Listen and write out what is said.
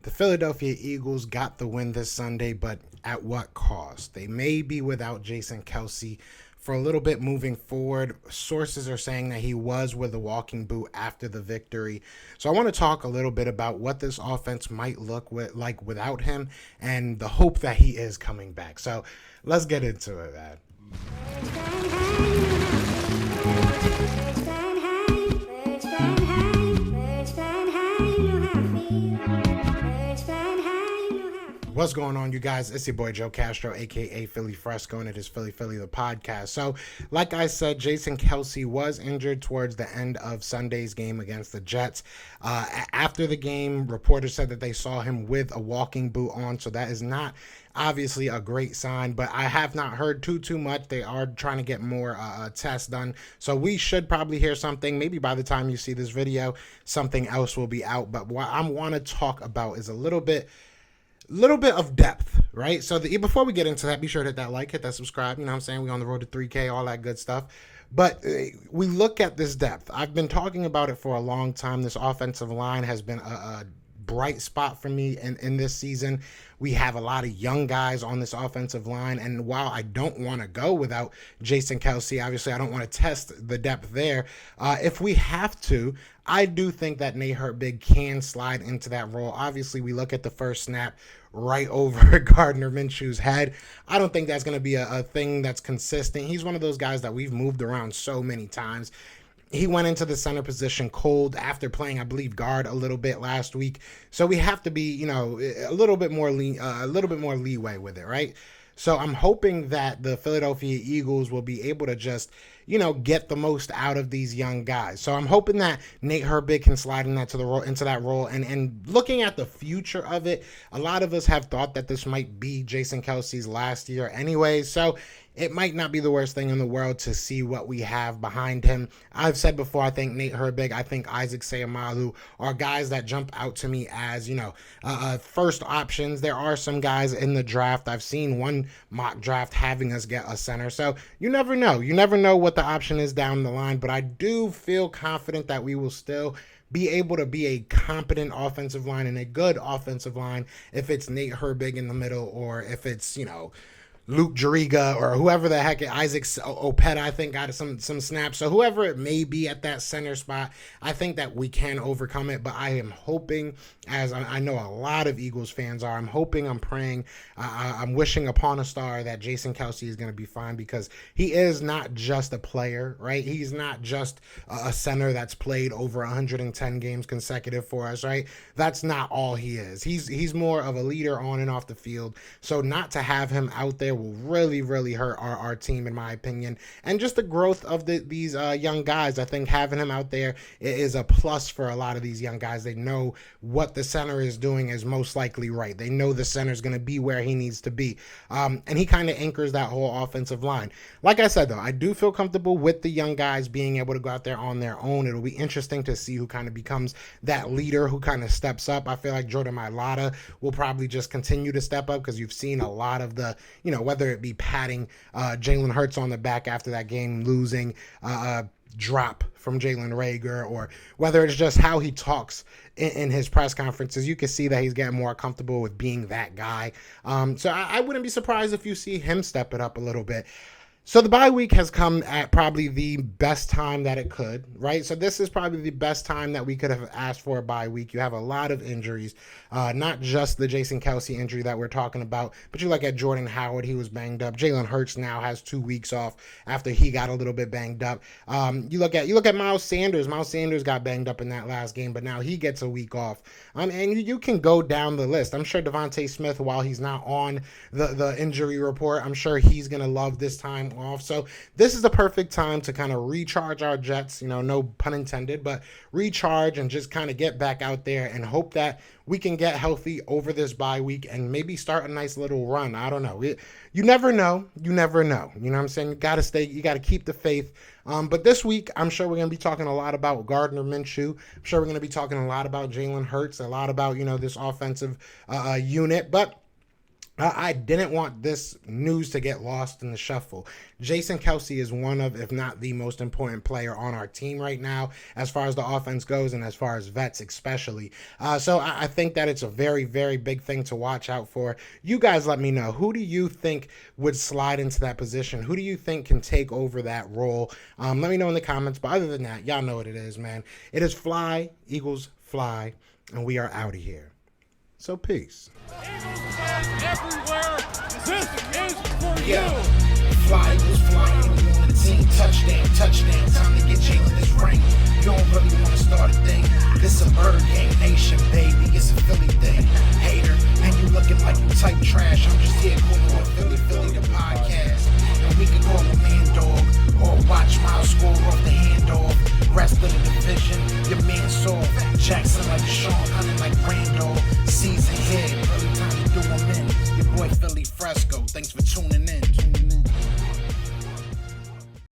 The Philadelphia Eagles got the win this Sunday, but at what cost? They may be without Jason Kelsey for a little bit moving forward. Sources are saying that he was with a walking boot after the victory. So I want to talk a little bit about what this offense might look like without him and the hope that he is coming back. So let's get into it, man. What's going on, you guys? It's your boy Joe Castro, aka Philly Fresco, and it is Philly the podcast. So, like I said, Jason Kelsey was injured towards the end of Sunday's game against the Jets. After the game, reporters said that they saw him with a walking boot on, so that is not obviously a great sign, but I have not heard too much. They are trying to get more tests done, so we should probably hear something. Maybe by the time you see this video, something else will be out. But what I want to talk about is a little bit of depth, right? So before we get into that, be sure to hit that like, hit that subscribe. You know what I'm saying? We're on the road to 3K, all that good stuff. But we look at this depth. I've been talking about it for a long time. This offensive line has been a bright spot for me in this season. We have a lot of young guys on this offensive line, and while I don't want to go without Jason Kelsey, obviously I don't want to test the depth there. If we have to, I do think that Nate Herbig can slide into that role. Obviously, we look at the first snap right over Gardner Minshew's head. I don't think that's going to be a thing that's consistent. He's one of those guys that we've moved around so many times. He went into the center position cold after playing, I believe, guard a little bit last week. So we have to be, a little bit more leeway with it, right? So I'm hoping that the Philadelphia Eagles will be able to just, get the most out of these young guys. So I'm hoping that Nate Herbig can slide into that role. And looking at the future of it, a lot of us have thought that this might be Jason Kelsey's last year anyway. So it might not be the worst thing in the world to see what we have behind him. I've said before, I think Nate Herbig, I think Isaac Seumalo are guys that jump out to me as, first options. There are some guys in the draft. I've seen one mock draft having us get a center. So you never know. You never know what the option is down the line. But I do feel confident that we will still be able to be a competent offensive line and a good offensive line if it's Nate Herbig in the middle or if it's, Luke Juriga or whoever the heck, Isaac Opeta, I think, got some snaps. So whoever it may be at that center spot, I think that we can overcome it. But I am hoping, as I know a lot of Eagles fans are, I'm hoping, I'm praying, I'm wishing upon a star that Jason Kelsey is going to be fine, because he is not just a player, right? He's not just a center that's played over 110 games consecutive for us, right? That's not all he is. He's more of a leader on and off the field. So not to have him out there will really hurt our team, in my opinion. And just the growth of these young guys, I think having him out there is a plus for a lot of these young guys. They know what the center is doing is most likely right. They know the center is going to be where he needs to be. And he kind of anchors that whole offensive line. Like I said, though, I do feel comfortable with the young guys being able to go out there on their own. It'll be interesting to see who kind of becomes that leader, who kind of steps up. I feel like Jordan Mailata will probably just continue to step up, because you've seen a lot of the, whether it be patting Jalen Hurts on the back after that game, losing drop from Jalen Reagor, or whether it's just how he talks in his press conferences, you can see that he's getting more comfortable with being that guy. So I wouldn't be surprised if you see him step it up a little bit. So the bye week has come at probably the best time that it could, right? So this is probably the best time that we could have asked for a bye week. You have a lot of injuries, not just the Jason Kelsey injury that we're talking about, but you look at Jordan Howard, he was banged up. Jalen Hurts now has 2 weeks off after he got a little bit banged up. You look at Miles Sanders. Miles Sanders got banged up in that last game, but now he gets a week off. And you can go down the list. I'm sure Devontae Smith, while he's not on the injury report, I'm sure he's going to love this time off. So this is the perfect time to kind of recharge our jets, no pun intended, but recharge and just kind of get back out there and hope that we can get healthy over this bye week and maybe start a nice little run. I don't know. You never know. You never know. You know what I'm saying? You got to keep the faith. But this week, I'm sure we're going to be talking a lot about Gardner Minshew. I'm sure we're going to be talking a lot about Jalen Hurts, a lot about, this offensive unit. But I didn't want this news to get lost in the shuffle. Jason Kelce is one of, if not the most important player on our team right now, as far as the offense goes and as far as vets especially. So I think that it's a very, very big thing to watch out for. You guys let me know. Who do you think would slide into that position? Who do you think can take over that role? Let me know in the comments. But other than that, y'all know what it is, man. It is fly, Eagles fly, and we are out of here. So peace. Everywhere. This is for Yeah. you. Fly was flying on the team. Touchdown, touchdown. Time to get Jalen this ring. You don't really want to start a thing. This a bird game nation, baby. It's a Philly thing. Hater, and you looking like you type trash. I'm just here cool.